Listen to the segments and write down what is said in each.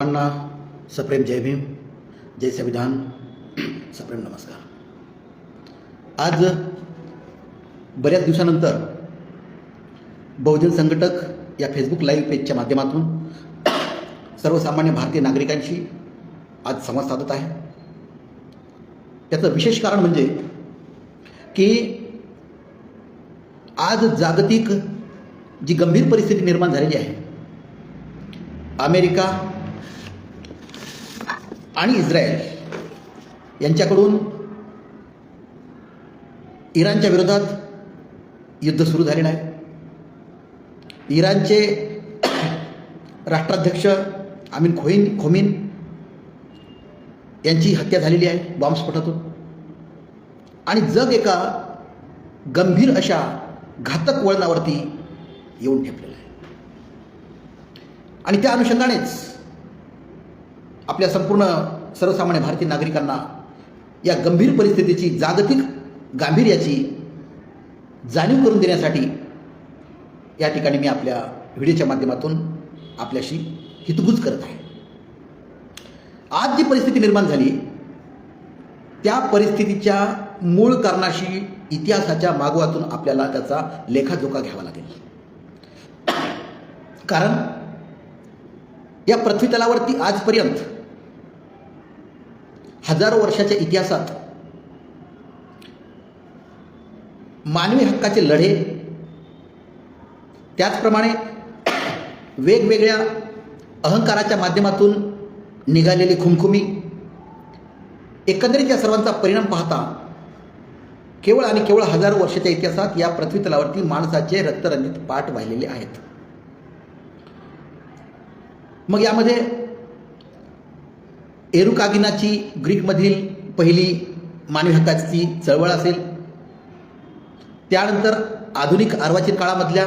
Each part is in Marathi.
सर्वांना सप्रेम जय भीम, जय संविधान, सप्रेम नमस्कार. आज बऱ्याच दिवसानंतर बहुजन संघटक या फेसबुक लाईव्ह पेजच्या माध्यमातून सर्वसामान्य भारतीय नागरिकांशी आज संवाद साधत आहे. त्याचं विशेष कारण म्हणजे की आज जागतिक जी गंभीर परिस्थिती निर्माण झालेली आहे, अमेरिका आणि इस्रायल यांच्याकडून इराणच्या विरोधात युद्ध सुरू झालेलं आहे. इराणचे राष्ट्राध्यक्ष अमीन खोमेनी यांची हत्या झालेली आहे बॉम्बस्फोटातून, आणि जग एका गंभीर अशा घातक वळणावरती येऊन ठेपलेलं आहे. आणि त्या अनुषंगानेच आपल्या संपूर्ण सर्वसामान्य भारतीय नागरिकांना या गंभीर परिस्थितीची, जागतिक गांभीर्याची जाणीव करून देण्यासाठी या ठिकाणी मी आपल्या व्हिडिओच्या माध्यमातून आपल्याशी हितगुज करत आहे. आज जी परिस्थिती निर्माण झाली त्या परिस्थितीच्या मूळ कारणाशी इतिहासाच्या मागोवातून आपल्याला त्याचा लेखाजोखा घ्यावा लागेल. कारण या पृथ्वीतलावरती आजपर्यंत हजारो वर्षाच्या इतिहासात मानवी हक्काचे लढे, त्याचप्रमाणे वेगवेगळ्या अहंकाराच्या माध्यमातून निघालेली खुमखुमी, एकंदरीत या सर्वांचा परिणाम पाहता केवळ आणि केवळ हजारो वर्षाच्या इतिहासात या पृथ्वीतलावरती माणसाचे रक्तरंजित पाठ वाहिलेले आहेत. मग यामध्ये एरुकागिनाची ग्रीकमधील पहिली मानवी हक्काची चळवळ असेल, त्यानंतर आधुनिक अर्वाचीन काळामधल्या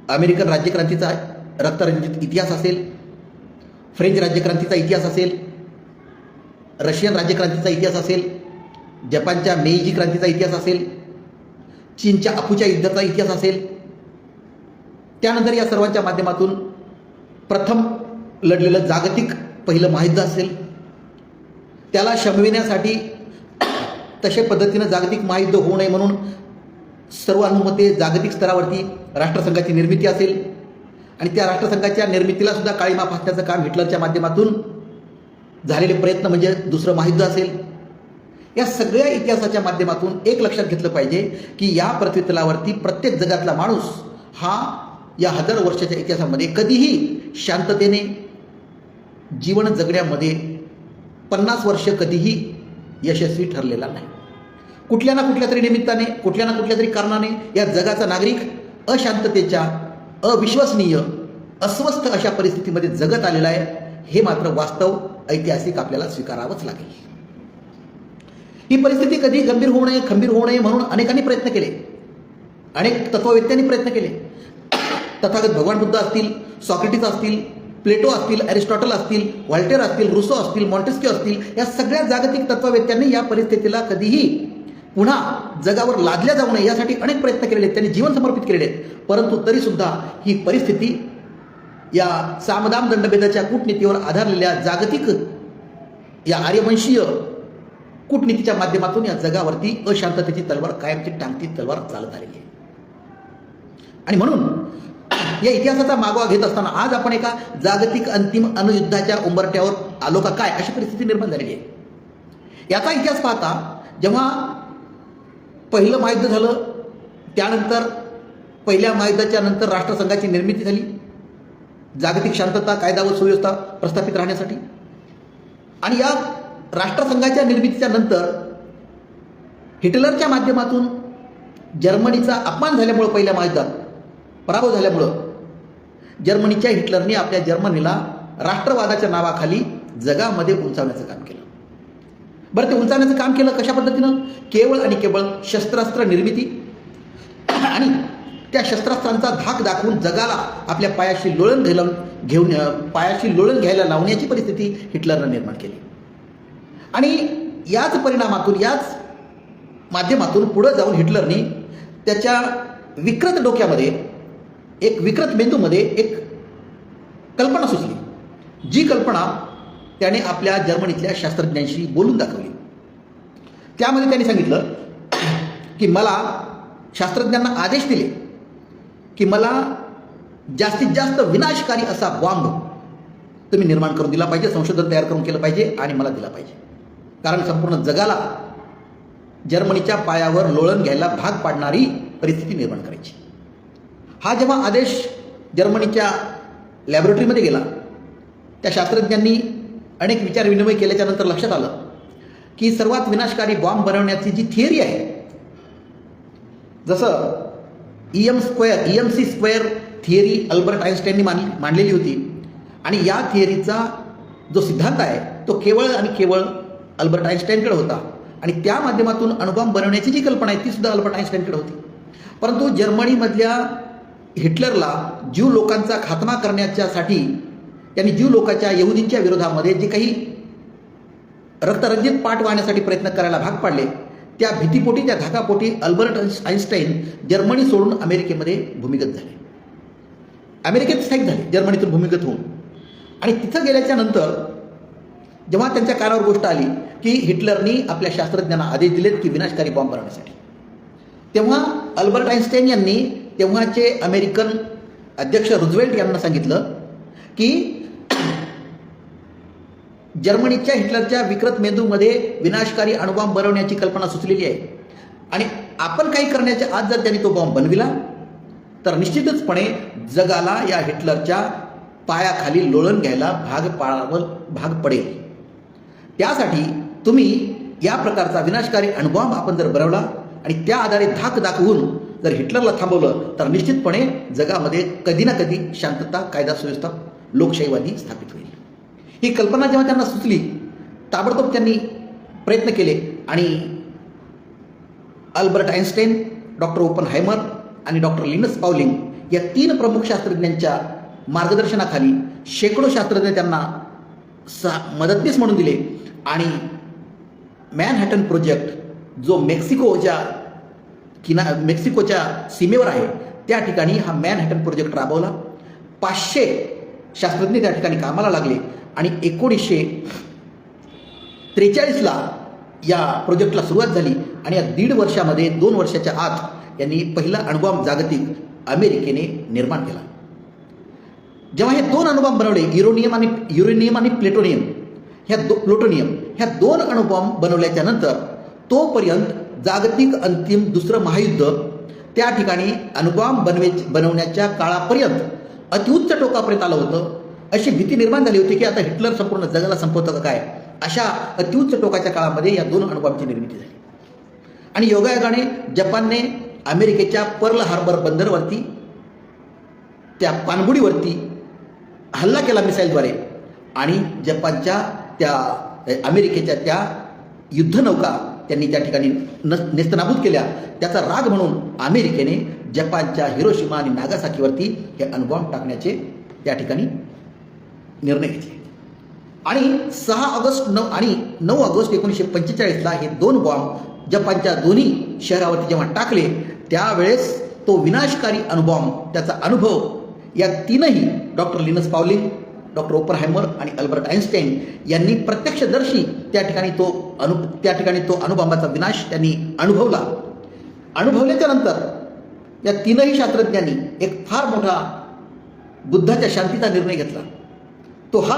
अमेरिकन राज्यक्रांतीचा रक्तरंजित इतिहास असेल, फ्रेंच राज्यक्रांतीचा इतिहास असेल, रशियन राज्यक्रांतीचा इतिहास असेल, जपानच्या मेईजी क्रांतीचा इतिहास असेल, चीनच्या अफूच्या युद्धाचा इतिहास असेल. त्यानंतर या सर्वांच्या माध्यमातून प्रथम लढलेलं जागतिक पहिलं महायुद्ध असेल, त्याला शमविण्यासाठी तशा पद्धतीनं जागतिक महायुद्ध होऊ नये म्हणून सर्वानुमते जागतिक स्तरावरती राष्ट्रसंघाची निर्मिती असेल, आणि त्या राष्ट्रसंघाच्या निर्मितीला सुद्धा काळीमा फासण्याचं काम हिटलरच्या माध्यमातून झालेले प्रयत्न म्हणजे दुसरं महायुद्ध असेल. या सगळ्या इतिहासाच्या माध्यमातून एक लक्षात घेतलं पाहिजे की या पृथ्वीतलावरती प्रत्येक जगातला माणूस हा या हजारो वर्षाच्या इतिहासामध्ये कधीही शांततेने जीवन जगण्यामध्ये 50 वर्ष कधीही यशस्वी ठरलेला नाही. कुठल्या ना कुठल्या तरी निमित्ताने, कुठल्या ना कुठल्या तरी कारणाने या जगाचा नागरिक अशांततेच्या, अविश्वसनीय, अस्वस्थ अशा परिस्थितीमध्ये जगत आलेला आहे. हे मात्र वास्तव ऐतिहासिक आपल्याला स्वीकारावंच लागेल. ही परिस्थिती कधी गंभीर होऊ नये, खंबीर होऊ नये म्हणून अनेकांनी प्रयत्न केले, अनेक तत्ववेत्यांनी प्रयत्न केले. तथागत भगवान बुद्ध असतील, सॉक्रेटिस असतील, प्लेटो असतील, अरिस्टॉटल असतील, व्हॉल्टेर असतील, रुसो असतील, मॉन्टेस्क्यू असतील, या सगळ्या जागतिक तत्ववेत्यांनी या परिस्थितीला कधीही पुन्हा जगावर लादल्या जाऊ नये यासाठी अनेक प्रयत्न केलेले आहेत, त्यांनी जीवन समर्पित केलेले आहेत. परंतु तरीसुद्धा ही परिस्थिती या सामदाम दंडभेदाच्या कूटनीतीवर आधारलेल्या जागतिक या आर्यवंशीय कूटनीतीच्या माध्यमातून या जगावरती अशांततेची तलवार, कायमची टांगती तलवार चालत आलेली आहे. आणि म्हणून या इतिहासाचा मागोवा घेत असताना आज आपण एका जागतिक अंतिम अणुयुद्धाच्या उंबरठ्यावर आलो का काय, अशी परिस्थिती निर्माण झालेली आहे. याचा इतिहास पाहता जेव्हा पहिलं महायुद्ध झालं, त्यानंतर पहिल्या महायुद्धाच्या नंतर राष्ट्रसंघाची निर्मिती झाली जागतिक शांतता, कायदा व सुव्यवस्था प्रस्थापित राहण्यासाठी. आणि या राष्ट्रसंघाच्या निर्मितीच्या नंतर हिटलरच्या माध्यमातून जर्मनीचा अपमान झाल्यामुळं, पहिल्या महायुद्धात पराभव झाल्यामुळं जर्मनीच्या हिटलरने आपल्या जर्मनीला राष्ट्रवादाच्या नावाखाली जगामध्ये उंचावण्याचं काम केलं. बरं, ते उंचावण्याचं काम केलं कशा पद्धतीनं? केवळ आणि केवळ शस्त्रास्त्र निर्मिती आणि त्या शस्त्रास्त्रांचा धाक दाखवून जगाला आपल्या पायाशी लोळण घ्यायला लावण्याची परिस्थिती हिटलरनं निर्माण केली. आणि याच परिणामातून, याच माध्यमातून पुढे जाऊन हिटलरनी त्याच्या विकृत डोक्यामध्ये, एक विकृत मेंदूमध्ये एक कल्पना सुचली, जी कल्पना त्याने आपल्या जर्मनीतल्या शास्त्रज्ञांशी बोलून दाखवली. त्यामध्ये त्यांनी सांगितलं की मला शास्त्रज्ञांना आदेश दिले की मला जास्तीत जास्त विनाशकारी असा बॉम्ब तुम्ही निर्माण करून दिला पाहिजे, संशोधन तयार करून केलं पाहिजे आणि मला दिला पाहिजे. कारण संपूर्ण जगाला जर्मनीच्या पायावर लोळण घ्यायला भाग पाडणारी परिस्थिती निर्माण करायची. हा जेव्हा आदेश जर्मनीच्या लॅबोरेटरीमध्ये गेला, त्या शास्त्रज्ञांनी अनेक विचारविनिमय केल्याच्या नंतर लक्षात आलं की सर्वात विनाशकारी बॉम्ब बनवण्याची जी थिअरी आहे, जसं EMC स्क्वेअर थिअरी अल्बर्ट आइन्स्टाईननी मांडलेली होती आणि या थिअरीचा जो सिद्धांत आहे तो केवळ आणि केवळ अल्बर्ट आइन्स्टाईनकडे होता आणि त्या माध्यमातून अणुबॉम्ब बनवण्याची जी कल्पना आहे ती सुद्धा अल्बर्ट आइन्स्टाईनकडे होती. परंतु जर्मनीमधल्या हिटलरला ज्यू लोकांचा खात्मा करण्याच्यासाठी त्यांनी ज्यू लोकांच्या यहुदींच्या विरोधामध्ये जे काही रक्तरंजित पाठ वाहण्यासाठी प्रयत्न करायला भाग पाडले, त्या भीतीपोटी, त्या धाकापोटी अल्बर्ट आइन्स्टाईन जर्मनी सोडून अमेरिकेमध्ये भूमिगत झाले, अमेरिकेत स्थायिक झाले जर्मनीतून भूमिगत होऊन. आणि तिथं गेल्याच्या नंतर जेव्हा त्यांच्या कानावर गोष्ट आली की हिटलरनी आपल्या शास्त्रज्ञांना आदेश दिलेत की विनाशकारी बॉम्ब बनवण्यासाठी, तेव्हा अल्बर्ट आइन्स्टाईन यांनी तेव्हाचे अमेरिकन अध्यक्ष रुझवेल्ट यांना सांगितलं की जर्मनीच्या हिटलरच्या विकृत मेंदूमध्ये विनाशकारी अणुबॉम्ब बनवण्याची कल्पना सुचलेली आहे आणि आपण काही करण्याच्या आत जर त्यांनी तो बॉम्ब बनविला तर निश्चितचपणे जगाला या हिटलरच्या पायाखाली लोळण घ्यायला भाग पडेल. त्यासाठी तुम्ही या प्रकारचा विनाशकारी अणुबॉम्ब आपण जर बनवला आणि त्या आधारे धाक दाखवून जर हिटलरला थांबवलं तर निश्चितपणे जगामध्ये कधी ना कधी शांतता, कायदा सुव्यवस्था, लोकशाहीवादी स्थापित होईल. ही कल्पना जेव्हा त्यांना सुचली, ताबडतोब त्यांनी प्रयत्न केले आणि अल्बर्ट आइन्स्टाईन, डॉक्टर ओपनहायमर आणि डॉक्टर लिनस पाउलिंग या 3 प्रमुख शास्त्रज्ञांच्या मार्गदर्शनाखाली शेकडो शास्त्रज्ञ त्यांना मदतनीस म्हणून दिले आणि मॅनहॅटन प्रोजेक्ट जो मेक्सिकोच्या सीमेवर आहे त्या ठिकाणी हा मॅनहॅटन प्रोजेक्ट राबवला. 500 शास्त्रज्ञ त्या ठिकाणी कामाला लागले आणि 1943ला या प्रोजेक्टला सुरुवात झाली आणि या 1.5 वर्षामध्ये 2 वर्षाच्या आत यांनी पहिला अणुबॉम्ब जागतिक अमेरिकेने निर्माण केला. जेव्हा हे 2 अणुबॉम्ब बनवले, युरेनियम आणि प्लुटोनियम ह्या 2 अणुबॉम्ब बनवल्याच्या नंतर तोपर्यंत जागतिक अंतिम दुसरं महायुद्ध त्या ठिकाणी अणुबॉम्ब बनवण्याच्या काळापर्यंत अतिउच्च टोकापर्यंत आलं होतं. अशी भीती निर्माण झाली होती की आता हिटलर संपूर्ण जगाला संपवतं का काय. अशा अतिउच्च टोकाच्या काळामध्ये या 2 अणुबॉम्बची निर्मिती झाली आणि योगायोगाने जपानने अमेरिकेच्या पर्ल हार्बर बंदरवरती, त्या पाणबुडीवरती हल्ला केला मिसाईलद्वारे आणि जपानच्या त्या अमेरिकेच्या त्या युद्धनौका त्यांनी त्या ठिकाणी नेस्तनाबूत केल्या. त्याचा राग म्हणून अमेरिकेने जपानच्या हिरोशिमा आणि नागासाकीवरती हे अणुबॉम्ब टाकण्याचे त्या ठिकाणी निर्णय घेतले आणि 6 ऑगस्ट आणि 9 ऑगस्ट 1945ला हे 2 बॉम्ब जपानच्या दोन्ही शहरावरती जेव्हा टाकले त्यावेळेस तो विनाशकारी अणुबॉम्ब, त्याचा अनुभव या 3ही doctor Linus Pauling, doctor Oppenheimer आणि अल्बर्ट आइन्स्टाईन यांनी प्रत्यक्षदर्शी त्या ठिकाणी तो अणुबॉम्बाचा विनाश त्यांनी अनुभवला. अनुभवल्याच्या नंतर या 3ही शास्त्रज्ञांनी एक फार मोठा बुद्धाच्या शांतीचा निर्णय घेतला. तो हा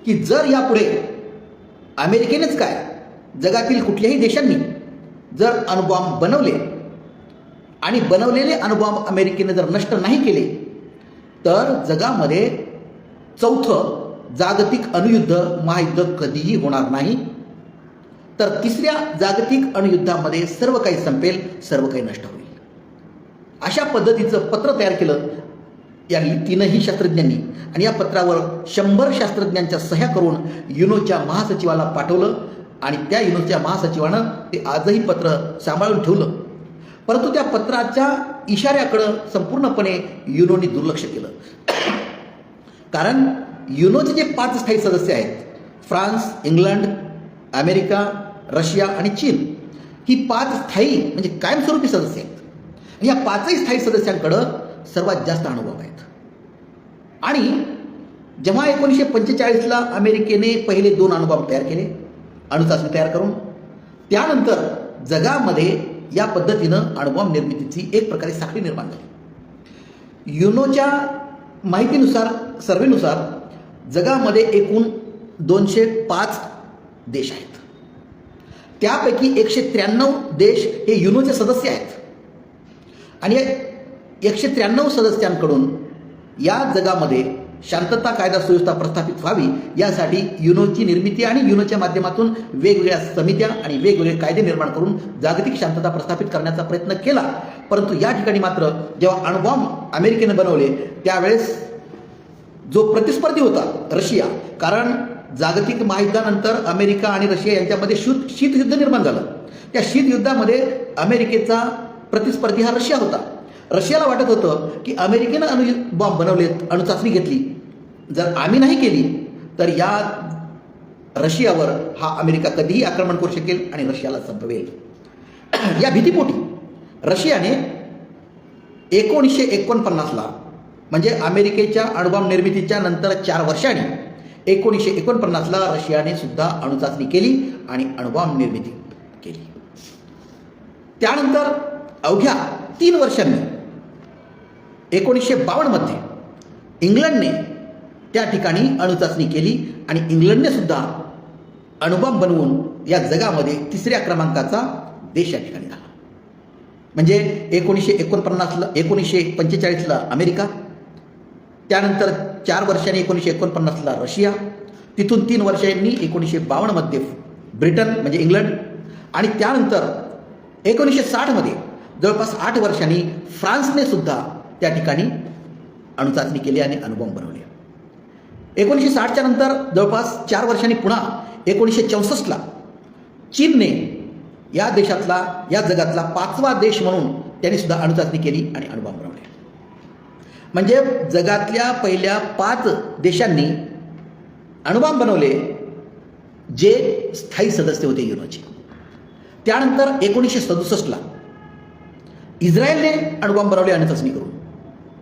की जर यापुढे अमेरिकेनेच काय, जगातील कुठल्याही देशांनी जर अणुबॉम्ब बनवले आणि बनवलेले अणुबॉम्ब अमेरिकेने जर नष्ट नाही केले तर जगामध्ये 4थं जागतिक अणुयुद्ध, महायुद्ध कधीही होणार नाही. तर 3ऱ्या जागतिक अणुयुद्धामध्ये सर्व काही संपेल, सर्व काही नष्ट होईल. अशा पद्धतीचं पत्र तयार केलं या 3ही शास्त्रज्ञांनी आणि या पत्रावर 100 शास्त्रज्ञांच्या सह्या करून युनोच्या महासचिवाला पाठवलं आणि त्या युनोच्या महासचिवानं ते आजही पत्र सांभाळून ठेवलं. परंतु त्या पत्राच्या इशाऱ्याकडं संपूर्णपणे युनोने दुर्लक्ष केलं. कारण युनोचे जे 5 स्थायी सदस्य आहेत, फ्रान्स, इंग्लंड, अमेरिका, रशिया आणि चीन, ही 5 स्थायी म्हणजे कायमस्वरूपी सदस्य आहेत आणि या 5ही स्थायी सदस्यांकडं सर्वात जास्त अणुबॉम्ब आहेत. आणि जेव्हा 1945ला अमेरिकेने पहिले 2 अणुबॉम्ब तयार केले, अणुचाचणी तयार करून, त्यानंतर जगामध्ये या पद्धतीनं अणुबॉम्ब निर्मितीची एक प्रकारे साखळी निर्माण झाली. युनोच्या माहितीनुसार, सर्वेनुसार जगामध्ये एकूण 205 देश आहेत. त्यापैकी 193 देश हे युनोचे सदस्य आहेत. आणि 193 सदस्यांकडून या जगामध्ये शांतता, कायदा, सुव्यवस्था प्रस्थापित व्हावी यासाठी युनोची निर्मिती आणि युनोच्या माध्यमातून वेगवेगळ्या समित्या आणि वेगवेगळे कायदे निर्माण करून जागतिक शांतता प्रस्थापित करण्याचा प्रयत्न केला. परंतु या ठिकाणी मात्र जेव्हा अणुबॉम्ब अमेरिकेने बनवले त्यावेळेस जो प्रतिस्पर्धी होता रशिया, कारण जागतिक महायुद्धानंतर अमेरिका आणि रशिया यांच्यामध्ये शीतयुद्ध निर्माण झालं. त्या शीतयुद्धामध्ये अमेरिकेचा प्रतिस्पर्धी हा रशिया होता. रशियाला वाटत होतं की अमेरिकेनं अणुबॉम्ब बनवलेत, अणुचाचणी घेतली, जर आम्ही नाही केली तर या रशियावर हा अमेरिका कधीही आक्रमण करू शकेल आणि रशियाला संपवेल. या भीतीपोटी रशियाने 1949ला, म्हणजे अमेरिकेच्या अणुबॉम्ब निर्मितीच्या नंतर 4 वर्षांनी 1949ला रशियाने सुद्धा अणुचाचणी केली आणि अणुबॉम्ब निर्मिती केली. त्यानंतर अवघ्या 3 वर्षांनी 1952 मध्ये इंग्लंडने त्या ठिकाणी अणुचाचणी केली आणि इंग्लंडने सुद्धा अणुबॉम्ब बनवून या जगामध्ये 3ऱ्या क्रमांकाचा देश या ठिकाणी झाला. म्हणजे 1945ला अमेरिका, त्यानंतर 4 वर्षांनी 1949ला रशिया, तिथून 3 वर्षांनी 1952 मध्ये ब्रिटन म्हणजे इंग्लंड, आणि त्यानंतर 1960 मध्ये जवळपास 8 वर्षांनी फ्रान्सने सुद्धा त्या ठिकाणी अणुचाचणी केली आणि अणुबॉम्ब बनवले. 1960च्या नंतर जवळपास 4 वर्षांनी पुन्हा 1964ला चीनने या देशातला, या जगातला 5वा देश म्हणून त्यांनी सुद्धा अणुचाचणी केली आणि अणुबॉम्ब बनवले. म्हणजे जगातल्या पहिल्या 5 देशांनी अणुबॉम्ब बनवले जे स्थायी सदस्य होते युनोचे. त्यानंतर 1967ला इस्रायलने अणुबॉम्ब बनवले अणुचाचणी करून,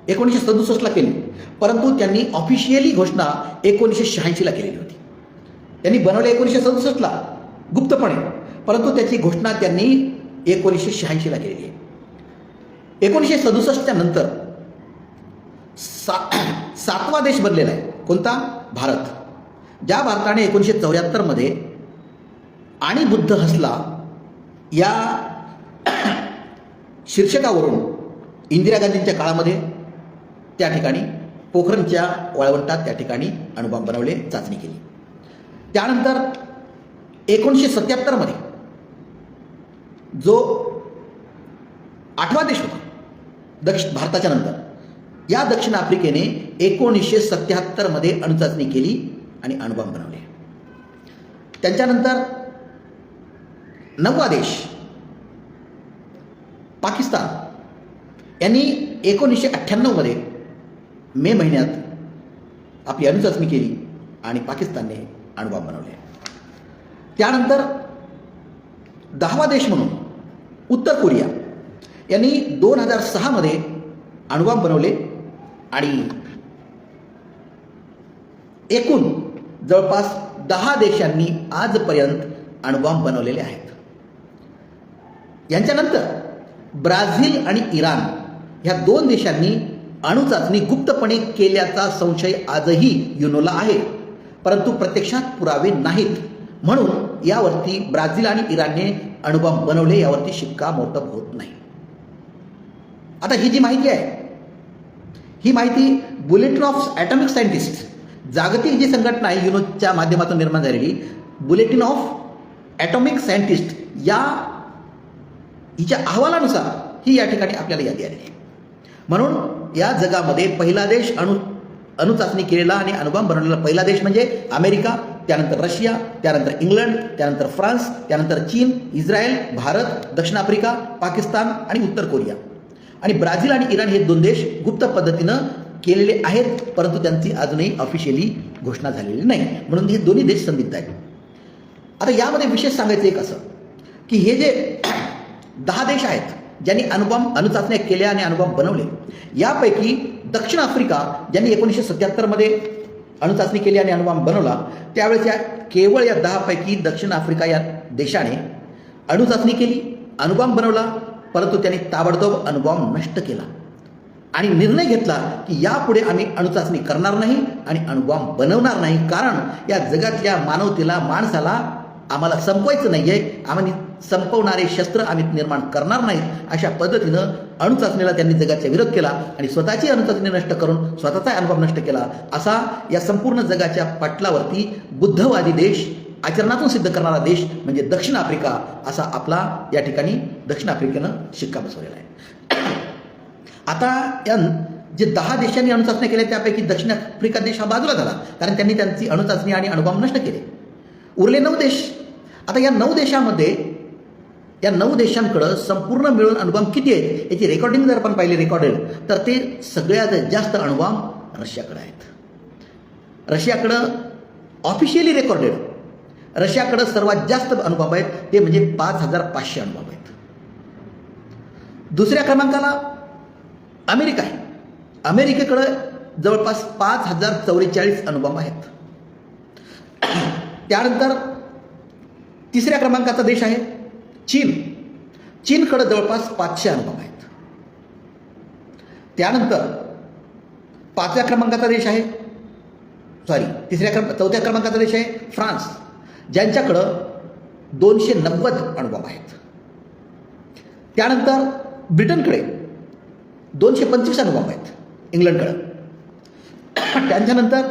1967ला केली, परंतु त्यांनी ऑफिशियली घोषणा 1986ला केलेली होती. त्यांनी बनवले 1967ला गुप्तपणे, परंतु त्याची घोषणा त्यांनी 1986ला केलेली आहे. 1967च्या नंतर 7वा देश बनलेला आहे. कोणता? भारत. ज्या भारताने 1974 मध्ये आणि बुद्ध हसला या शीर्षकावरून इंदिरा गांधींच्या काळामध्ये त्या ठिकाणी पोखरणच्या वाळवंटात त्या ठिकाणी अणुबॉम्ब बनवले, चाचणी केली. त्यानंतर 1977 मध्ये जो 8वा देश होता भारताच्या नंतर, या दक्षिण आफ्रिकेने 1977 मध्ये अणुचाचणी केली आणि अणुबॉम्ब बनवले. त्यांच्यानंतर 9वा देश पाकिस्तान यांनी 1998 मध्ये मे महिन्यात आपली अणुचाचणी केली आणि पाकिस्तानने अणुबॉम्ब बनवले. त्यानंतर 10वा देश म्हणून उत्तर कोरिया यांनी 2006 मध्ये अणुबॉम्ब बनवले आणि एकूण जवळपास 10 देशांनी आजपर्यंत अणुबॉम्ब बनवलेले आहेत. यांच्यानंतर ब्राझील आणि इराण ह्या 2 देशांनी अणुचाचणी गुप्तपणे केल्याचा संशय आजही युनोला आहे, परंतु प्रत्यक्षात पुरावे नाहीत. म्हणून यावरती ब्राझील आणि इराणने अणुबॉम्ब बनवले यावरती शिक्कामोर्तब होत नाही. आता ही जी माहिती आहे, ही माहिती बुलेटिन ऑफ ॲटॉमिक सायंटिस्ट, जागतिक जी संघटना आहे युनोच्या माध्यमातून निर्माण झालेली बुलेटिन ऑफ ॲटॉमिक सायंटिस्ट, या हिच्या अहवालानुसार ही या ठिकाणी आपल्याला यादी आलेली आहे. म्हणून या जगामध्ये पहिला देश अणुचाचणी केलेला आणि अणुबॉम्ब बनवलेला पहिला देश म्हणजे अमेरिका, त्यानंतर रशिया, त्यानंतर इंग्लंड, त्यानंतर फ्रान्स, त्यानंतर चीन, इस्रायल, भारत, दक्षिण आफ्रिका, पाकिस्तान आणि उत्तर कोरिया. आणि ब्राझील आणि इराण हे 2 देश गुप्त पद्धतीनं केलेले आहेत, परंतु त्यांची अजूनही ऑफिशियली घोषणा झालेली नाही. म्हणून हे दोन्ही देश संदिग्ध आहेत. आता यामध्ये विशेष सांगायचं एक असं की हे जे 10 देश आहेत ज्यांनी अणुचाचण्या केल्या आणि अणुबॉम्ब बनवले, यापैकी दक्षिण आफ्रिका ज्यांनी 1977 मध्ये अणुचाचणी केली आणि अणुबॉम्ब बनवला, त्यावेळेस केवळ या 10 पैकी दक्षिण आफ्रिका या देशाने अणुचाचणी केली, अणुबॉम्ब बनवला, परंतु त्यांनी ताबडतोब अणुबॉम्ब नष्ट केला आणि निर्णय घेतला की यापुढे आम्ही अणुचाचणी करणार नाही आणि अणुबॉम्ब बनवणार नाही, कारण या जगातल्या मानवतेला, माणसाला आम्हाला संपवायचं नाही आहे, आम्ही संपवणारे शस्त्र आम्ही निर्माण करणार नाहीत. अशा पद्धतीनं अणुचाचणीला त्यांनी जगाचा विरोध केला आणि स्वतःची अणुचाचणी नष्ट करून स्वतःचा अणुबॉम्ब नष्ट केला. असा या संपूर्ण जगाच्या पटलावरती बुद्धवादी देश, आचरणातून सिद्ध करणारा देश म्हणजे दक्षिण आफ्रिका, असा आपला या ठिकाणी दक्षिण आफ्रिकेनं शिक्का बसवलेला आहे. आता या जे 10 देशांनी अणुचाचण्या केल्या त्यापैकी दक्षिण आफ्रिका देश हा बाजूला झाला, कारण त्यांनी त्यांची अणुचाचणी आणि अणुबॉम्ब नष्ट केले. उरले 9 देश. आता या 9 देशामध्ये, या 9 देशांकडं संपूर्ण मिळून अणुबॉम्ब किती आहेत याची रेकॉर्डिंग जर आपण पाहिली, रेकॉर्डेड, तर ते सगळ्यात जास्त अणुबॉम्ब रशियाकडे आहेत. रशियाकडं ऑफिशियली रेकॉर्डेड, रशियाकडं सर्वात जास्त अणुबॉम्ब आहेत, ते म्हणजे 5500 अणुबॉम्ब आहेत. दुसऱ्या क्रमांकाला अमेरिका आहे. अमेरिकेकडं जवळपास 5044 अणुबॉम्ब आहेत. त्यानंतर तिसऱ्या क्रमांकाचा देश आहे चीन. चीनकडे जवळपास 500 अणुबॉम्ब आहेत. त्यानंतर चौथ्या क्रमांकाचा देश आहे फ्रान्स, ज्यांच्याकडं 290 अणुबॉम्ब आहेत. त्यानंतर ब्रिटनकडे 225 अणुबॉम्ब आहेत, इंग्लंडकडं. त्यांच्यानंतर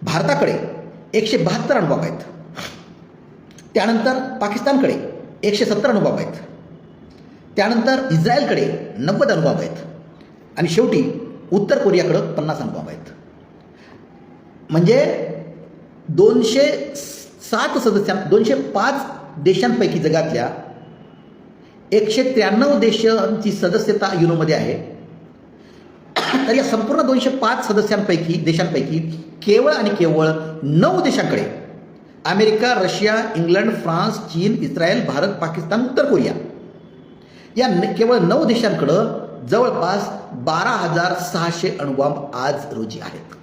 भारताकडे 172 अणुबॉम्ब आहेत. त्यानंतर पाकिस्तानकडे 170 अणुबॉम्ब आहेत. त्यानंतर इस्रायलकडे 90 अणुबॉम्ब आहेत. आणि शेवटी उत्तर कोरियाकडं 50 अणुबॉम्ब आहेत. म्हणजे 205 देशांपैकी जगातल्या 193 देशांची सदस्यता युनोमध्ये आहे. तर या संपूर्ण 205 देशांपैकी केवळ आणि केवळ 9 देशांकडे, अमेरिका, रशिया, इंग्लंड, फ्रान्स, चीन, इस्रायल, भारत, पाकिस्तान, उत्तर कोरिया, या केवळ 9 देशांकडं जवळपास 12,600 अणुबॉम्ब आज रोजी आहेत.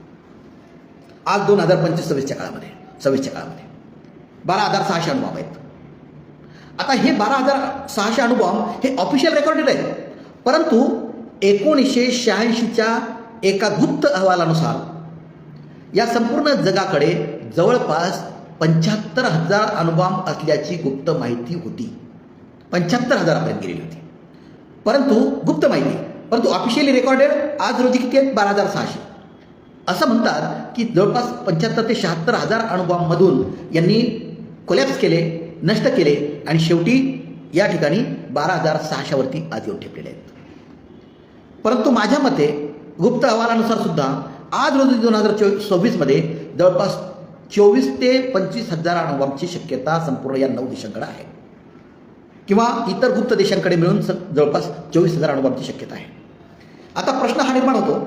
आज 2025-26च्या काळामध्ये 12,600 अणुबॉम्ब आहेत. आता हे 12,600 अणुबॉम्ब हे ऑफिशियल रेकॉर्डेड आहेत, परंतु 1986च्या एका गुप्त अहवालानुसार या संपूर्ण जगाकडे जवळपास 75,000 अणुबॉम्ब असल्याची गुप्त माहिती होती. 75,000पर्यंत गेलेली होती, परंतु गुप्त माहिती. परंतु ऑफिशियली रेकॉर्डेड आज रोजी किती आहेत? 12,600. असं म्हणतात की जवळपास 75,000 ते 76,000 अणुबॉम्बमधून यांनी कोलॅप्स केले, नष्ट केले आणि शेवटी या ठिकाणी 12,600वरती आज येऊन ठेपलेले आहेत. परंतु माझ्या मते गुप्त अहवालानुसार सुद्धा आज रोजी 2026मध्ये जवळपास 24,000 ते 25,000 अणुबॉम्बची शक्यता संपूर्ण या 9 देशांकडे आहे, किंवा इतर गुप्त देशांकडे मिळून जवळपास 24,000 अणुबॉम्बची शक्यता आहे. आता प्रश्न हा निर्माण होतो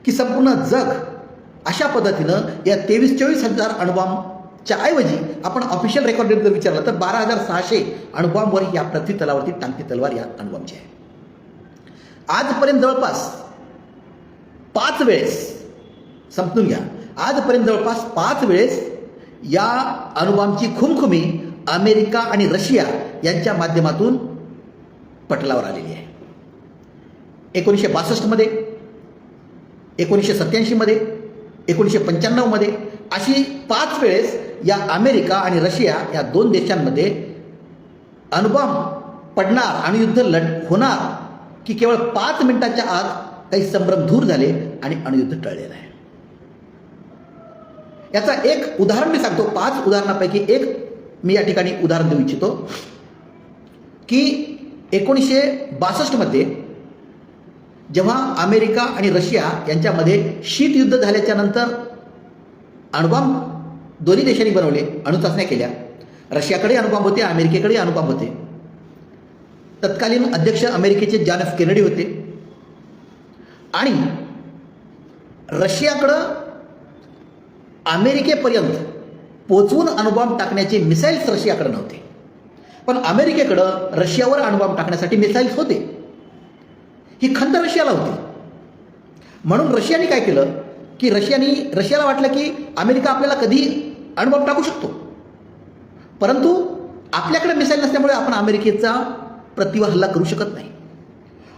की संपूर्ण जग अशा पद्धतीनं या 23-24,000 अणुबॉम्बच्या ऐवजी आपण ऑफिशियल रेकॉर्डेड जर विचारलं तर 12,600 अणुबॉम्बवर या पृथ्वी तलावरती टांगती तलवार या अणुबॉम्बची आहे. आजपर्यंत जवळपास 5 वेळेस, समजून घ्या, आजपर्यंत जवळपास 5 वेळेस या अणुबॉम्बची खुमखुमी अमेरिका आणि रशिया यांच्या माध्यमातून पटलावर आलेली आहे. 1962मध्ये, 1987मध्ये, 1995मध्ये अशी 5 वेळेस या अमेरिका आणि रशिया या 2 देशांमध्ये अणुबॉम्ब पडणार, अणुयुद्ध होणार की केवळ 5 मिनिटांच्या आत काही संभ्रम दूर झाले आणि अणुयुद्ध टळलेलं आहे. याचा एक उदाहरण मी सांगतो. 5 उदाहरणापैकी एक मी या ठिकाणी उदाहरण देऊ इच्छितो की 1962मध्ये जेव्हा अमेरिका आणि रशिया यांच्यामध्ये शीतयुद्ध झाल्याच्या नंतर अणुबॉम्ब दोन्ही देशांनी बनवले, अणुचाचण्या केल्या. रशियाकडे अणुबॉम्ब होते, अमेरिकेकडे अणुबॉम्ब होते. तत्कालीन अध्यक्ष अमेरिकेचे जॉन एफ केनेडी होते आणि रशियाकडं अमेरिकेपर्यंत पोचवून अणुबॉम्ब टाकण्याचे मिसाईल्स रशियाकडे नव्हते, पण अमेरिकेकडं रशियावर अणुबॉम्ब टाकण्यासाठी मिसाईल्स होते. ही खंत रशियाला होती. म्हणून रशियाने काय केलं की रशियाला वाटलं की अमेरिका आपल्याला कधी अणुबॉम्ब टाकू शकतो, परंतु आपल्याकडे मिसाईल नसल्यामुळे आपण अमेरिकेचा प्रतिवा हल्ला करू शकत नाही.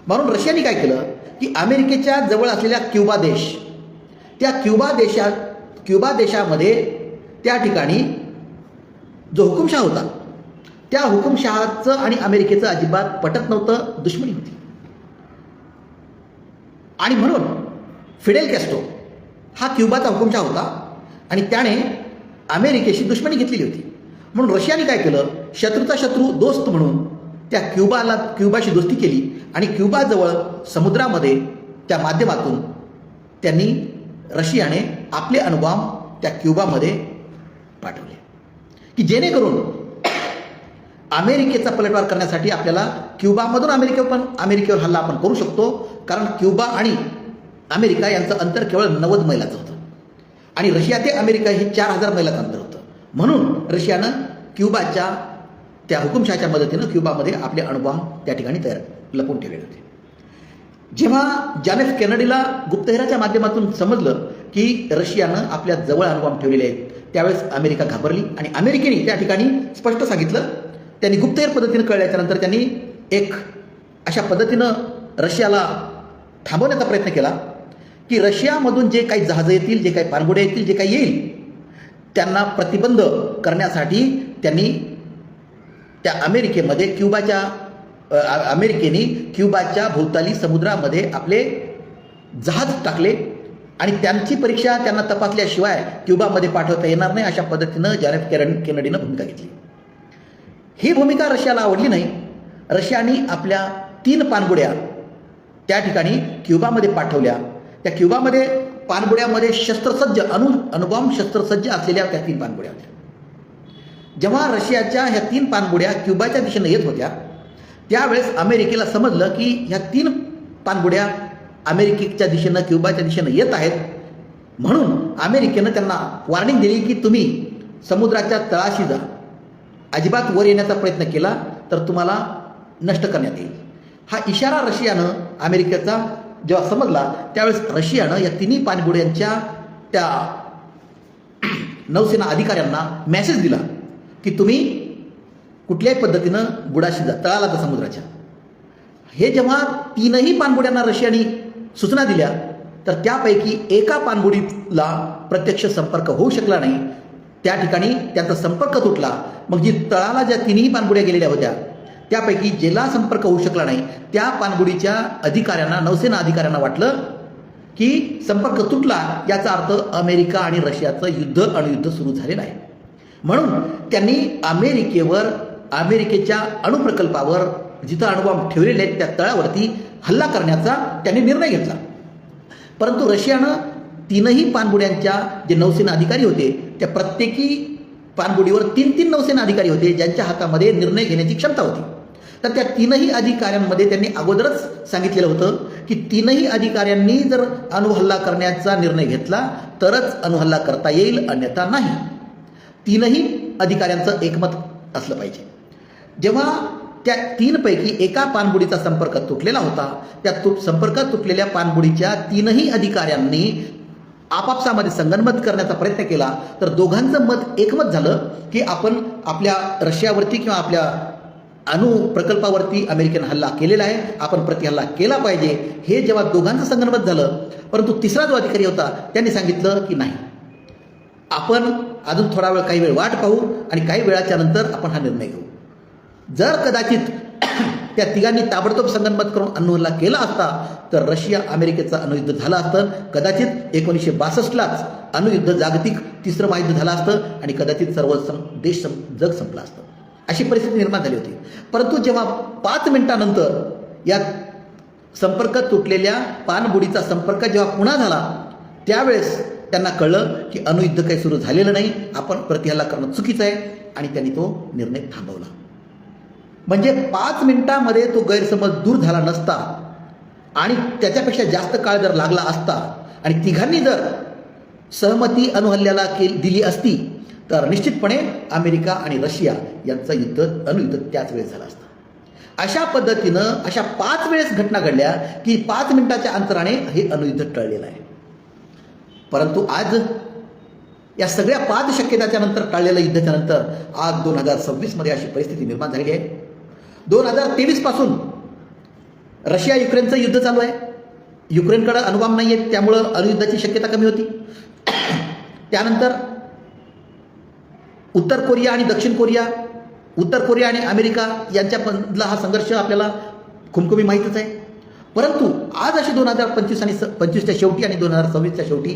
म्हणून रशियाने काय केलं की अमेरिकेच्या जवळ असलेल्या क्युबा देश, त्या क्युबा देशामध्ये त्या ठिकाणी जो हुकुमशाह होता, त्या हुकुमशहाचं आणि अमेरिकेचं अजिबात पटत नव्हतं, दुश्मनी होती. आणि म्हणून फिडेल कॅस्ट्रो हा क्युबाचा हुकुमशाह होता आणि त्याने अमेरिकेशी दुश्मनी घेतलेली होती. म्हणून रशियाने काय केलं, शत्रूचा शत्रू दोस्त म्हणून त्या क्युबाशी दोस्ती केली आणि क्युबाजवळ समुद्रामध्ये त्या माध्यमातून रशियाने आपले अणुबॉम्ब त्या क्युबामध्ये पाठवले की जेणेकरून अमेरिकेचा पलटवार करण्यासाठी आपल्याला क्युबामधून अमेरिकेवर हल्ला आपण करू शकतो, कारण क्युबा आणि अमेरिका यांचं अंतर केवळ 90 मैलाचं होतं आणि रशिया ते अमेरिका हे 4000 मैलाचं अंतर होतं. म्हणून रशियानं क्युबाच्या त्या हुकुमशहाच्या मदतीनं क्युबामध्ये आपले अणुबॉम्ब त्या ठिकाणी लपवून ठेवले होते. जेव्हा जॉन एफ केनेडीला गुप्तहेराच्या माध्यमातून समजलं की रशियानं आपल्या जवळ अणुबॉम्ब ठेवलेले आहेत, त्यावेळेस अमेरिका घाबरली आणि अमेरिकेने त्या ठिकाणी स्पष्ट सांगितलं. त्यांनी गुप्तहेर पद्धतीनं कळल्याच्या नंतर त्यांनी एक अशा पद्धतीनं रशियाला थांबवण्याचा प्रयत्न केला की रशियामधून जे काही जहाजं येतील, जे काही पाणबुड्या येतील, जे काही येईल, त्यांना प्रतिबंध करण्यासाठी त्यांनी त्या अमेरिकेने क्युबाच्या भोवताली समुद्रामध्ये आपले जहाज टाकले आणि त्यांची परीक्षा त्यांना तपासल्याशिवाय क्युबामध्ये पाठवता येणार नाही, अशा पद्धतीनं जॉन एफ केनेडीनं भूमिका घेतली. ही भूमिका रशियाला आवडली नाही. रशियाने आपल्या 3 पाणबुड्या त्या ठिकाणी क्युबामध्ये पाठवल्या. त्या क्युबामध्ये पाणबुड्यामध्ये शस्त्रसज्ज अणुबॉम्ब शस्त्रसज्ज असलेल्या त्या 3 पाणबुड्या होत्या. जेव्हा रशियाच्या ह्या 3 पाणबुड्या क्युबाच्या दिशेने येत होत्या, त्यावेळेस अमेरिकेला समजलं की ह्या 3 पाणबुड्या अमेरिकेच्या दिशेनं क्युबाच्या दिशेनं येत आहेत. म्हणून अमेरिकेनं त्यांना वॉर्निंग दिली की तुम्ही समुद्राच्या तळाशी जा, अजिबात वर येण्याचा प्रयत्न केला तर तुम्हाला नष्ट करण्यात येईल. हा इशारा रशियानं अमेरिकेचा जेव्हा समजला, त्यावेळेस रशियानं या 3 पाणबुड्यांच्या त्या नौसेना अधिकाऱ्यांना मेसेज दिला की तुम्ही कुठल्याही पद्धतीनं बुडाशी जा, तळाला जा समुद्राच्या. हे जेव्हा 3ही पाणबुड्यांना रशियाने सूचना दिल्या, तर त्यापैकी एका पाणबुडीला प्रत्यक्ष संपर्क होऊ शकला नाही. त्या ठिकाणी त्यांचा संपर्क तुटला. मग जी तळाला ज्या 3ही पाणबुड्या गेलेल्या होत्या, त्यापैकी ज्याला संपर्क होऊ शकला नाही, त्या पाणबुडीच्या अधिकाऱ्यांना, नौसेना अधिकाऱ्यांना वाटलं की संपर्क तुटला, याचा अर्थ अमेरिका आणि रशियाचं अणुयुद्ध सुरू झालेलं आहे. म्हणून त्यांनी अमेरिकेच्या अणुप्रकल्पावर, जिथं अणुबॉम्ब ठेवलेले आहेत त्या तळावरती हल्ला करण्याचा त्यांनी निर्णय घेतला. परंतु रशियानं 3ही पाणबुड्यांच्या जे नौसेना अधिकारी होते, त्या प्रत्येकी पाणबुडीवर 3 नौसेना अधिकारी होते, ज्यांच्या हातामध्ये निर्णय घेण्याची क्षमता होती. तर त्या 3ही अधिकाऱ्यांमध्ये त्यांनी अगोदरच सांगितलेलं होतं की 3ही अधिकाऱ्यांनी जर अणुहल्ला करण्याचा निर्णय घेतला तरच अणुहल्ला करता येईल, अन्यथा नाही. 3ही अधिकाऱ्यांचं एकमत असलं पाहिजे. जेव्हा त्या 3 पैकी एका पाणबुडीचा संपर्क तुटलेला होता, त्या संपर्क तुटलेल्या पाणबुडीच्या 3ही अधिकाऱ्यांनी आपापसामध्ये संगनमत करण्याचा प्रयत्न केला, तर दोघांचं मत एकमत झालं की आपण आपल्या रशियावरती किंवा आपल्या अणुप्रकल्पावरती अमेरिकेनं हल्ला केलेला आहे, आपण प्रतिहल्ला केला पाहिजे. हे जेव्हा दोघांचं संगनमत झालं, परंतु तिसरा जो अधिकारी होता त्यांनी सांगितलं की नाही, आपण अजून थोडा वेळ, काही वेळ वाट पाहू आणि काही वेळाच्या नंतर आपण हा निर्णय घेऊ. जर कदाचित त्या तिघांनी ताबडतोब संगनमत करून अणुहल्ला केला असता तर रशिया अमेरिकेचं अणुयुद्ध झालं असतं. कदाचित 1962लाच अणुयुद्ध जागतिक 3रं महायुद्ध झालं असतं आणि कदाचित सर्व जग संपलं असतं. अशी परिस्थिती निर्माण झाली होती. परंतु जेव्हा 5 मिनिटानंतर या संपर्क तुटलेल्या पाणबुडीचा संपर्क जेव्हा पुन्हा झाला, त्यावेळेस त्यांना कळलं की अणुयुद्ध काही सुरू झालेलं नाही, आपण प्रतिहल्ला करणं चुकीचं आहे आणि त्यांनी तो निर्णय थांबवला. म्हणजे 5 मिनिटांमध्ये तो गैरसमज दूर झाला नसता आणि त्याच्यापेक्षा जास्त काळ जर लागला असता आणि तिघांनी जर सहमती अणुहल्ल्याला दिली असती, तर निश्चितपणे अमेरिका आणि रशिया यांचं अणुयुद्ध त्याच वेळेस झालं असतं. अशा पद्धतीनं अशा 5 वेळेस घटना घडल्या की 5 मिनिटाच्या अंतराने हे अणुयुद्ध टळलेलं आहे. परंतु आज या सगळ्या 5 शक्यताच्या नंतर टाळलेल्या युद्धाच्या नंतर आज 2026मध्ये अशी परिस्थिती निर्माण झालेली आहे. 2023 पासून रशिया युक्रेनचं युद्ध चालू आहे. युक्रेनकडे अणुबॉम्ब नाही आहेत, त्यामुळं अणुयुद्धाची शक्यता कमी होती. त्यानंतर उत्तर कोरिया आणि दक्षिण कोरिया, उत्तर कोरिया आणि अमेरिका यांच्यामधला हा संघर्ष आपल्याला खुमखुमी माहीतच आहे. परंतु आज अशी 2025 आणि 25च्या शेवटी आणि 2026च्या शेवटी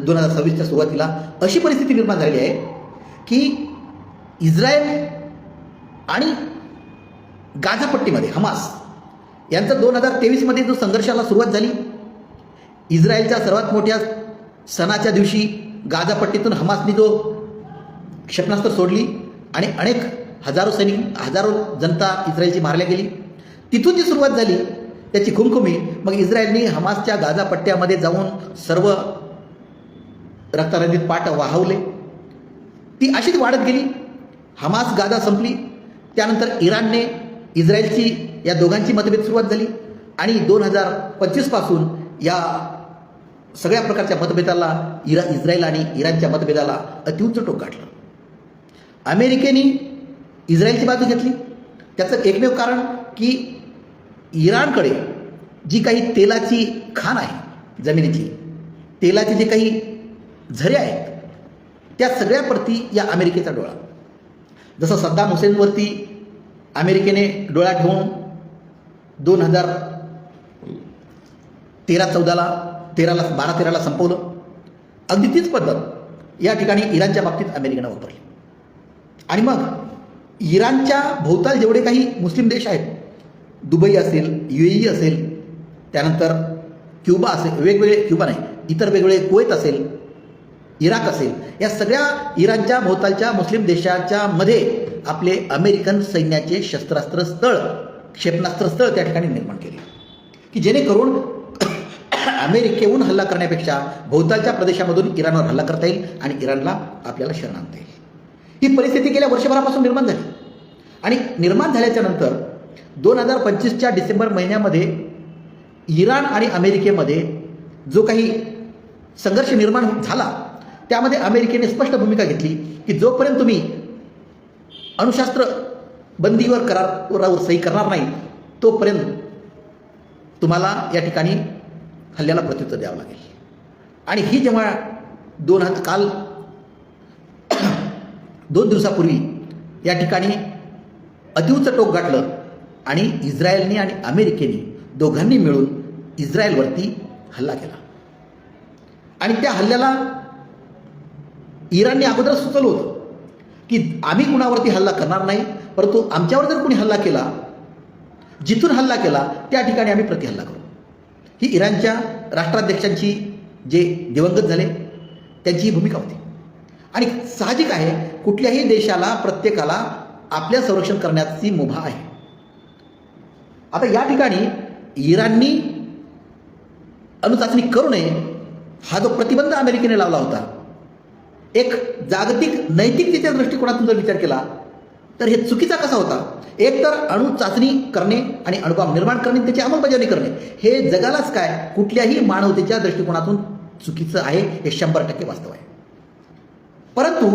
2026च्या सुरुवातीला अशी परिस्थिती निर्माण झालेली आहे की इस्रायल आणि गाझापट्टीमध्ये हमास यांचा 2023मध्ये जो संघर्षाला सुरुवात झाली, इस्रायलच्या सर्वात मोठ्या सणाच्या दिवशी गाझापट्टीतून हमासने जो क्षेपणास्त्र सोडली आणि अनेक हजारो जनता इस्रायलची मारल्या गेली. तिथून जी सुरुवात झाली त्याची खुमखुमी मग इस्रायलने हमासच्या गाझापट्ट्यामध्ये जाऊन सर्व रक्तरंजित पाठ वाहवले. ती अशीच वाढत गेली. हमास गाझा संपली. त्यानंतर इराणने इस्रायलची या दोघांची मतभेद सुरुवात झाली आणि 2025 पासून या सगळ्या प्रकारच्या मतभेदाला इस्रायल आणि इराणच्या मतभेदाला अतिउच्च टोक गाठलं. अमेरिकेने इस्रायलची बाजू घेतली. त्याचं एकमेव कारण की इराणकडे जी काही तेलाची खाण आहे, जमिनीची तेलाचे जे काही झरे आहेत, त्या सगळ्याप्रती या अमेरिकेचा डोळा. जसं सद्दाम हुसेनवरती अमेरिकेने डोळा ठेवून 12-13ला संपवलं, अगदी तीच पद्धत या ठिकाणी इराणच्या बाबतीत अमेरिकेनं वापरली. आणि मग इराणच्या भोवताल जेवढे काही मुस्लिम देश आहेत, दुबई असेल, UAE असेल, त्यानंतर क्युबा असेल, वेगवेगळे क्युबा नाही, इतर वेगवेगळे कुवेत असेल, इराक असेल, या सगळ्या इराणच्या भोवतालच्या मुस्लिम देशाच्या मध्ये आपले अमेरिकन सैन्याचे शस्त्रास्त्र स्थळ, क्षेपणास्त्र स्थळ त्या ठिकाणी निर्माण केले की जेणेकरून अमेरिकेहून हल्ला करण्यापेक्षा भोवतालच्या प्रदेशामधून इराणवर हल्ला करता येईल आणि इराणला आपल्याला शरण आणता येईल. ही परिस्थिती गेल्या वर्षभरापासून निर्माण झाली आणि निर्माण झाल्याच्या नंतर 2025च्या डिसेंबर महिन्यामध्ये इराण आणि अमेरिकेमध्ये जो काही संघर्ष निर्माण झाला त्यामध्ये अमेरिकेने स्पष्ट भूमिका घेतली की जोपर्यंत तुम्ही अणुशास्त्र बंदीवर करारावर सही करणार नाही तोपर्यंत तुम्हाला या ठिकाणी हल्ल्याला प्रत्युत्तर द्यावं लागेल. आणि ही जेव्हा काल 2 दिवसापूर्वी या ठिकाणी अतिउच्च टोक गाठलं आणि इस्रायलने आणि अमेरिकेने दोघांनी मिळून इस्रायलवरती हल्ला केला. आणि त्या हल्ल्याला इराणने अगोदर सुचवलं होतं की आम्ही कुणावरती हल्ला करणार नाही, परंतु आमच्यावर जर कोणी हल्ला केला, जिथून हल्ला केला त्या ठिकाणी आम्ही प्रतिहल्ला करू. ही इराणच्या राष्ट्राध्यक्षांची जे दिवंगत झाले त्यांची भूमिका होती. आणि साहजिक आहे कुठल्याही देशाला प्रत्येकाला आपल्या संरक्षण करण्याची मुभा आहे. आता या ठिकाणी इराणनी अणुचाचणी करू नये हा जो प्रतिबंध अमेरिकेने लावला होता, एक जागतिक नैतिकतेच्या दृष्टिकोनातून जर विचार केला तर हे चुकीचा कसा होता. एक तर अणु चाचणी करणे आणि अणुबॉम्ब निर्माण करणे, त्याची अंमलबजावणी करणे हे जगालाच काय कुठल्याही मानवतेच्या दृष्टिकोनातून चुकीचं आहे, हे 100% वास्तव आहे. परंतु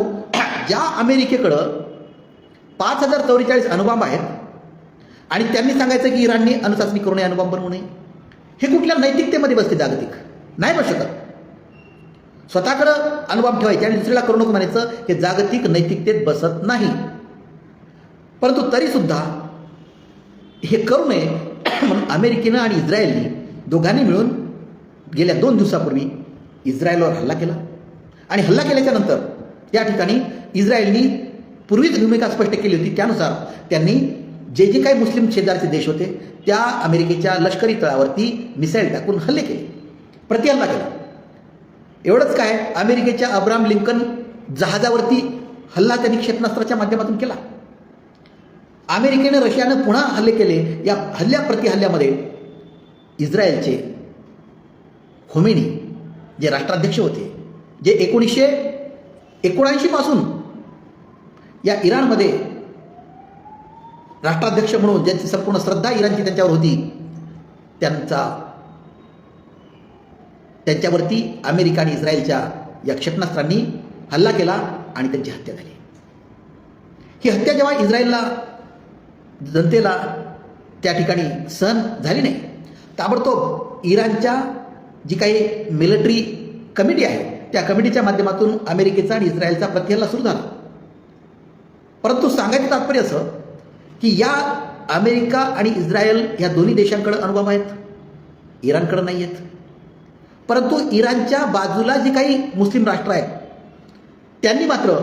ज्या अमेरिकेकडं 5044 अणुबॉम्ब आहेत आणि त्यांनी सांगायचं की इराणने अणुचाचणी करू नये, अणुबॉम्ब बनवू नये, हे कुठल्या नैतिकतेमध्ये बसते? जागतिक नाही बसू शकत. स्वतःकडं अणुबॉम्ब ठेवायचे आणि दुसऱ्याला करू नको म्हणायचं हे जागतिक नैतिकतेत बसत नाही. परंतु तरीसुद्धा हे करू नये म्हणून अमेरिकेनं आणि इस्रायलने दोघांनी मिळून गेल्या 2 दिवसापूर्वी इस्रायलवर हल्ला केला. आणि हल्ला केल्याच्या नंतर त्या ठिकाणी इस्रायलनी पूर्वीच भूमिका स्पष्ट केली होती, त्यानुसार त्यांनी जे जे काही मुस्लिम शेजारचे देश होते त्या अमेरिकेच्या लष्करी तळावरती मिसाईल टाकून हल्ले केले, प्रतिहल्ला केला. एवढंच काय, अमेरिकेच्या अब्राहम लिंकन जहाजावरती हल्ला त्यांनी क्षेपणास्त्राच्या माध्यमातून केला. अमेरिकेनं रशियानं पुन्हा हल्ले केले. या प्रतिहल्ल्यामध्ये इस्रायलचे खोमेनी जे राष्ट्राध्यक्ष होते, जे 1979 पासून या इराणमध्ये राष्ट्राध्यक्ष म्हणून ज्यांची संपूर्ण श्रद्धा इराणची त्यांच्यावर होती, त्यांचा त्यांच्यावरती अमेरिका आणि इस्रायलच्या या क्षेपणास्त्रांनी हल्ला केला आणि त्यांची हत्या झाली. ही हत्या जेव्हा इस्रायलला जनतेला त्या ठिकाणी सहन झाली नाही, ताबडतोब इराणच्या जी काही मिलिटरी कमिटी आहे त्या कमिटीच्या माध्यमातून अमेरिकेचा आणि इस्रायलचा प्रतिहल्ला सुरू झाला. परंतु सांगायचं तात्पर्य असं की या अमेरिका आणि इस्रायल या दोन्ही देशांकडे अणुबॉम्ब आहेत, इराणकडे नाही आहेत. परंतु इराणच्या बाजूला जी काही मुस्लिम राष्ट्र आहेत त्यांनी मात्र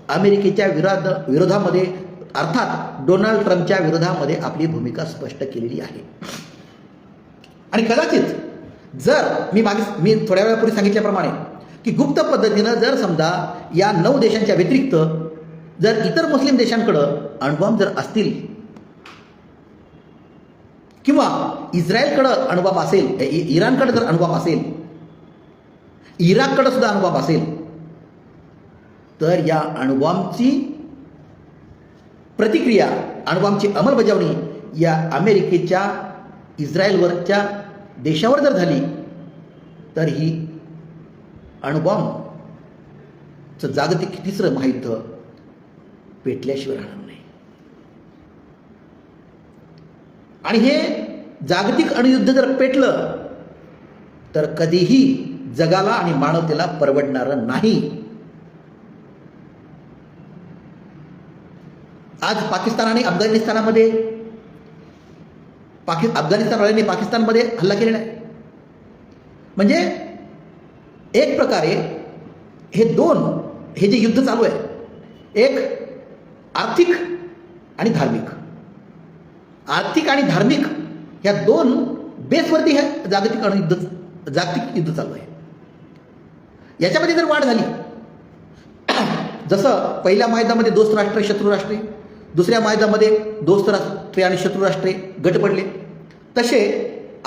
अमेरिकेच्या विरोधामध्ये अर्थात डोनाल्ड ट्रम्पच्या विरोधामध्ये आपली भूमिका स्पष्ट केलेली आहे. आणि कदाचित जर मी थोड्या वेळापूर्वी सांगितल्याप्रमाणे की गुप्त पद्धतीनं जर समजा या 9 देशांच्या व्यतिरिक्त जर इतर मुस्लिम देशांकडं अणुबॉम्ब जर असतील किंवा इस्रायलकडं अणुबॉम्ब असेल, इराणकडे जर अणुबॉम्ब असेल, इराककडे सुद्धा अणुबॉम्ब असेल, तर या अणुबॉम्बची प्रतिक्रिया, अणुबॉम्बची अंमलबजावणी या अमेरिकेच्या इस्रायलवरच्या देशावर जर झाली तर ही अणुबॉम्बचं जागतिक तिसरं महायुद्ध पेटल्याशिवाय राहणार नाही. आणि हे जागतिक अणुयुद्ध जर पेटलं तर कधीही जगाला आणि मानवतेला परवडणारं नाही. आज पाकिस्तानाने अफगाणिस्तानमध्ये पाकिस्तानमध्ये हल्ला केलेला आहे. म्हणजे एक प्रकारे हे जे युद्ध चालू आहे, एक आर्थिक आणि धार्मिक, ह्या 2 बेसवरती हे जागतिक युद्ध चालू आहे. याच्यामध्ये जर वाढ झाली, जसं पहिल्या महायुद्धामध्ये दोस्त राष्ट्रे शत्रू राष्ट्रे, दुसऱ्या महायुद्धामध्ये दोस्त राष्ट्रे आणि शत्रू राष्ट्रे गट पडले, तसे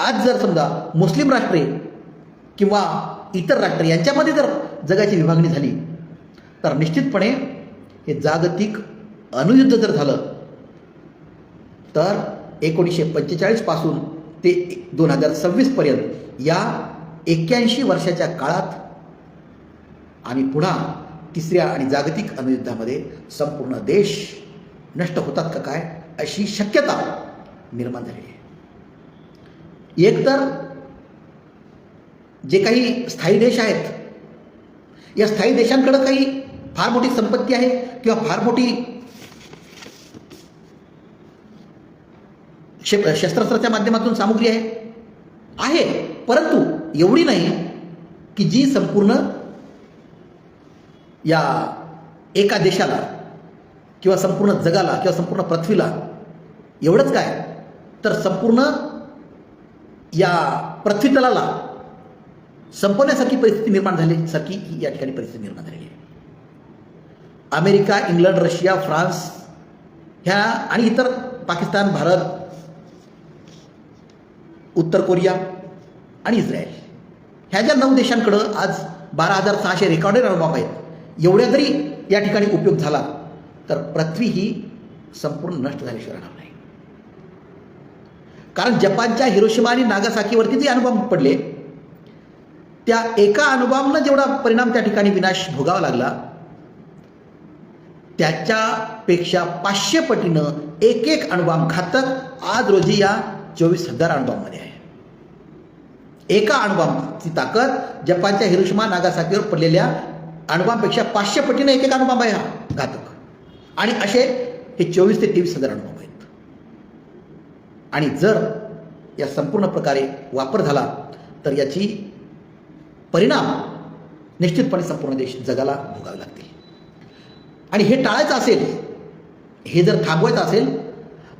आज जर समजा मुस्लिम राष्ट्रे किंवा इतर राष्ट्रे यांच्यामध्ये जर जगाची विभागणी झाली तर निश्चितपणे हे जागतिक अणुयुद्ध जर झालं तर 1945 पासून ते 2026 पर्यंत या 81 वर्षाच्या काळात आणि पुन्हा तिसऱ्या आणि जागतिक अणुयुद्धामध्ये संपूर्ण देश नष्ट होतात का काय अशी शक्यता निर्माण झालेली आहे. एकतर जे काही स्थायी देश आहेत, या स्थायी देशांकडे काही फार मोठी संपत्ती आहे किंवा फार मोठी शस्त्रास्त्राच्या माध्यमातून सामुग्री आहे, परंतु एवढी नाही की जी संपूर्ण या एका देशाला किंवा संपूर्ण जगाला किंवा संपूर्ण पृथ्वीला, एवढंच काय तर संपूर्ण या पृथ्वीतलाला संपवण्यासारखी परिस्थिती निर्माण झाल्यासारखी या ठिकाणी परिस्थिती निर्माण झालेली आहे. अमेरिका, इंग्लंड, रशिया, फ्रान्स ह्या आणि इतर पाकिस्तान, भारत, उत्तर कोरिया आणि इस्रायल ह्या ज्या 9 देशांकडं आज 12,600 रेकॉर्डेड अणुबॉम्ब आहेत, एवढ्या जरी या ठिकाणी उपयोग झाला तर पृथ्वी ही संपूर्ण नष्ट झाल्याशिवाय राहणार नाही. कारण जपानच्या हिरोशिमा आणि नागासाकीवरती जे अणुबॉम्ब पडले, त्या एका अणुबॉम्बनं जेवढा परिणाम त्या ठिकाणी विनाश भोगावा लागला, त्याच्यापेक्षा 500 पटीनं एक अणुबॉम्ब घातक आज रोजी या 24,000 अणुबॉम्बमध्ये आहे. एका अणुबॉम्बची ताकद जपानच्या हिरोशिमा नागासाकीवर पडलेल्या अणुबॉम्बपेक्षा 500 पटीनं एक अणुबॉम्ब आहे हा घातक. आणि असे हे 24,000 ते 23,000 अणुबॉम्ब आहेत. आणि जर या संपूर्ण प्रकारे वापर झाला तर याची परिणाम निश्चितपणे संपूर्ण देश जगाला भोगावे लागतील. आणि हे टाळायचं असेल, हे जर थांबवायचं असेल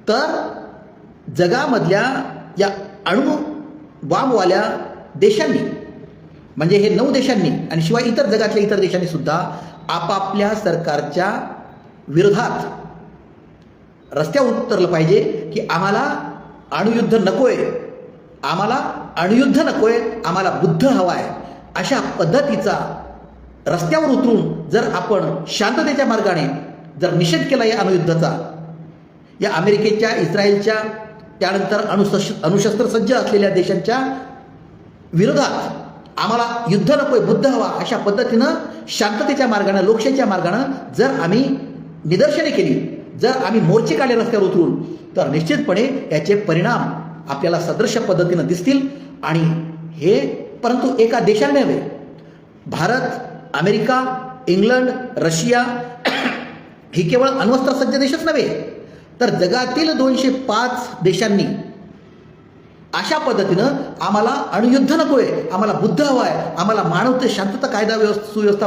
तर जगामधल्या या अणुबॉम्बवाल्या देशांनी, म्हणजे हे 9 देशांनी आणि शिवाय इतर जगातल्या इतर देशांनी सुद्धा आपापल्या सरकारच्या विरोधात रस्त्यावर उतरलं पाहिजे की आम्हाला अणुयुद्ध नकोय, आम्हाला बुद्ध हवा आहे, अशा पद्धतीचा रस्त्यावर उतरून जर आपण शांततेच्या मार्गाने जर निषेध केला या अणुयुद्धाचा, या अमेरिकेच्या, इस्रायलच्या, त्यानंतर अणुशस्त्र सज्ज असलेल्या देशांच्या विरोधात आम्हाला युद्ध नकोय, बुद्ध हवा, अशा पद्धतीनं शांततेच्या मार्गानं, लोकशाहीच्या मार्गानं जर आम्ही निदर्शने केली, जर आम्ही मोर्चे काढले रस्त्यावर उतरून, तर निश्चितपणे याचे परिणाम आपल्याला सदृश्य पद्धतीनं दिसतील. आणि हे परंतु एका देशाने नव्हे, भारत, अमेरिका, इंग्लंड, रशिया ही केवळ अण्वस्त्र सज्ज देशच नव्हे, तर जगातील 205 देशांनी अशा पद्धतीनं आम्हाला अणुयुद्ध नकोय, आम्हाला बुद्ध हवा आहे, आम्हाला मानवते, शांतता, कायदा सुव्यवस्था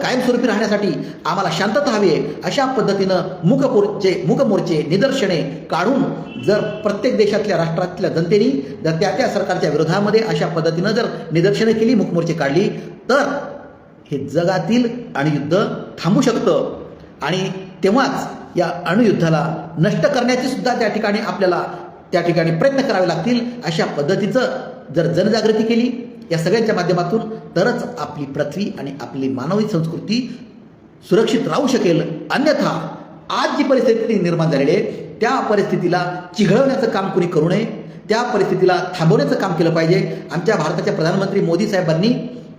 कायमस्वरूपी राहण्यासाठी आम्हाला शांतता हवी आहे, अशा पद्धतीनं मूक मोर्चे, निदर्शने काढून जर प्रत्येक देशातल्या, राष्ट्रातल्या जनतेने जर त्या सरकारच्या विरोधामध्ये अशा पद्धतीनं जर निदर्शने केली, मूक मोर्चे काढली, तर हे जगातील अणुयुद्ध थांबू शकतं. आणि तेव्हाच या अणुयुद्धाला नष्ट करण्याची सुद्धा आपल्याला त्या ठिकाणी प्रयत्न करावे लागतील. अशा पद्धतीचं जर जनजागृती केली या सगळ्यांच्या माध्यमातून, तरच आपली पृथ्वी आणि आपली मानवी संस्कृती सुरक्षित राहू शकेल. अन्यथा आज जी परिस्थिती निर्माण झालेली आहे, त्या परिस्थितीला चिघळवण्याचं काम कुणी करू नये, त्या परिस्थितीला थांबवण्याचं काम केलं पाहिजे. आमच्या भारताच्या प्रधानमंत्री मोदी साहेबांनी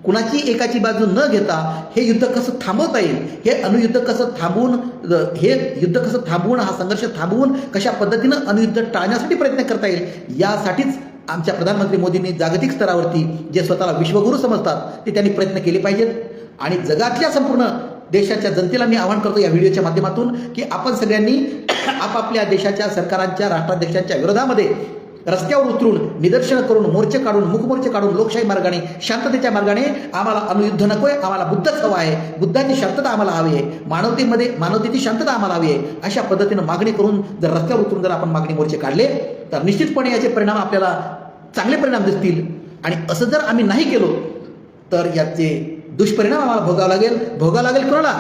कुणाची एकाची बाजू न घेता हे युद्ध कसं थांबवता येईल, हे अणुयुद्ध कसं थांबवून, हे युद्ध कसं थांबवून, हा संघर्ष थांबवून कशा पद्धतीनं अणुयुद्ध टाळण्यासाठी प्रयत्न करता येईल, यासाठीच आमच्या प्रधानमंत्री मोदींनी जागतिक स्तरावरती जे स्वतःला विश्वगुरू समजतात ते त्यांनी प्रयत्न केले पाहिजेत. आणि जगातल्या संपूर्ण देशाच्या जनतेला मी आवाहन करतो या व्हिडिओच्या माध्यमातून की आपण सगळ्यांनी आपापल्या देशाच्या सरकारांच्या, राष्ट्राध्यक्षांच्या विरोधामध्ये रस्त्यावर उतरून, निदर्शनं करून, मोर्चे काढून, मूकमोर्चे काढून, लोकशाही मार्गाने, शांततेच्या मार्गाने आम्हाला अणुयुद्ध नकोय, आम्हाला बुद्धच हवा आहे, बुद्धाची शांतता आम्हाला हवी आहे, मानवतेची शांतता आम्हाला हवी आहे, अशा पद्धतीनं मागणी करून जर रस्त्यावर उतरून जर आपण मागणी मोर्चे काढले, तर निश्चितपणे याचे परिणाम आपल्याला चांगले परिणाम दिसतील. आणि असं जर आम्ही नाही केलो तर याचे दुष्परिणाम आम्हाला भोगावं लागेल. कोणाला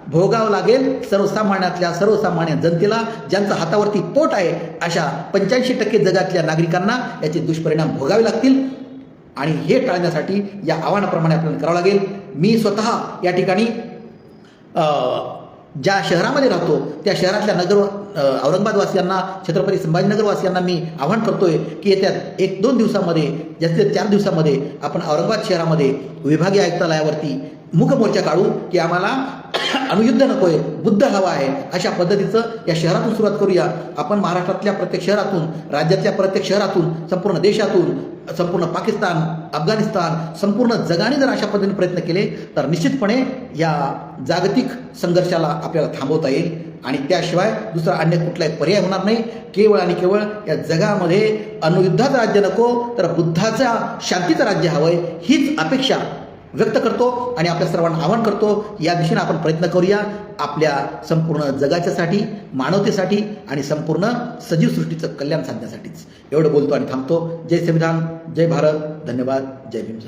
भोगावं लागेल? सर्वसामान्यातल्या सर्वसामान्य जनतेला, ज्यांचं हातावरती पोट आहे, अशा 85% जगातल्या नागरिकांना याचे दुष्परिणाम भोगावे लागतील. आणि हे टाळण्यासाठी या आव्हानाप्रमाणे आपल्याला करावं लागेल. मी स्वतः या ठिकाणी ज्या शहरामध्ये राहतो त्या शहरातल्या औरंगाबादवासियांना, छत्रपती संभाजीनगरवासियांना मी आवाहन करतोय की येत्या 1-2 दिवसामध्ये, जास्तीत 4 दिवसामध्ये आपण औरंगाबाद शहरामध्ये विभागीय आयुक्तालयावरती मूक मोर्चा काढू की आम्हाला अणुयुद्ध नकोय, बुद्ध हवा आहे, अशा पद्धतीचं या शहरातून सुरुवात करूया. आपण महाराष्ट्रातल्या प्रत्येक शहरातून, राज्यातल्या प्रत्येक शहरातून, संपूर्ण देशातून, संपूर्ण पाकिस्तान, अफगाणिस्तान, संपूर्ण जगाने जर अशा पद्धतीने प्रयत्न केले तर निश्चितपणे या जागतिक संघर्षाला आपल्याला थांबवता येईल. आणि त्याशिवाय दुसरा अन्य कुठलाही पर्याय होणार नाही. केवळ आणि केवळ या जगामध्ये अणुयुद्धाचं राज्य नको, तर बुद्धाचा, शांतीचं राज्य हवंय, हीच अपेक्षा व्यक्त करतो आणि आपल्या सर्वांना आवाहन करतो. या दिशेने आपण प्रयत्न करूया, आपल्या संपूर्ण जगाच्यासाठी, मानवतेसाठी आणि संपूर्ण सजीव सृष्टीचं कल्याण साधण्यासाठीच. एवढं बोलतो आणि थांबतो. जय संविधान, जय भारत, धन्यवाद, जय भीम.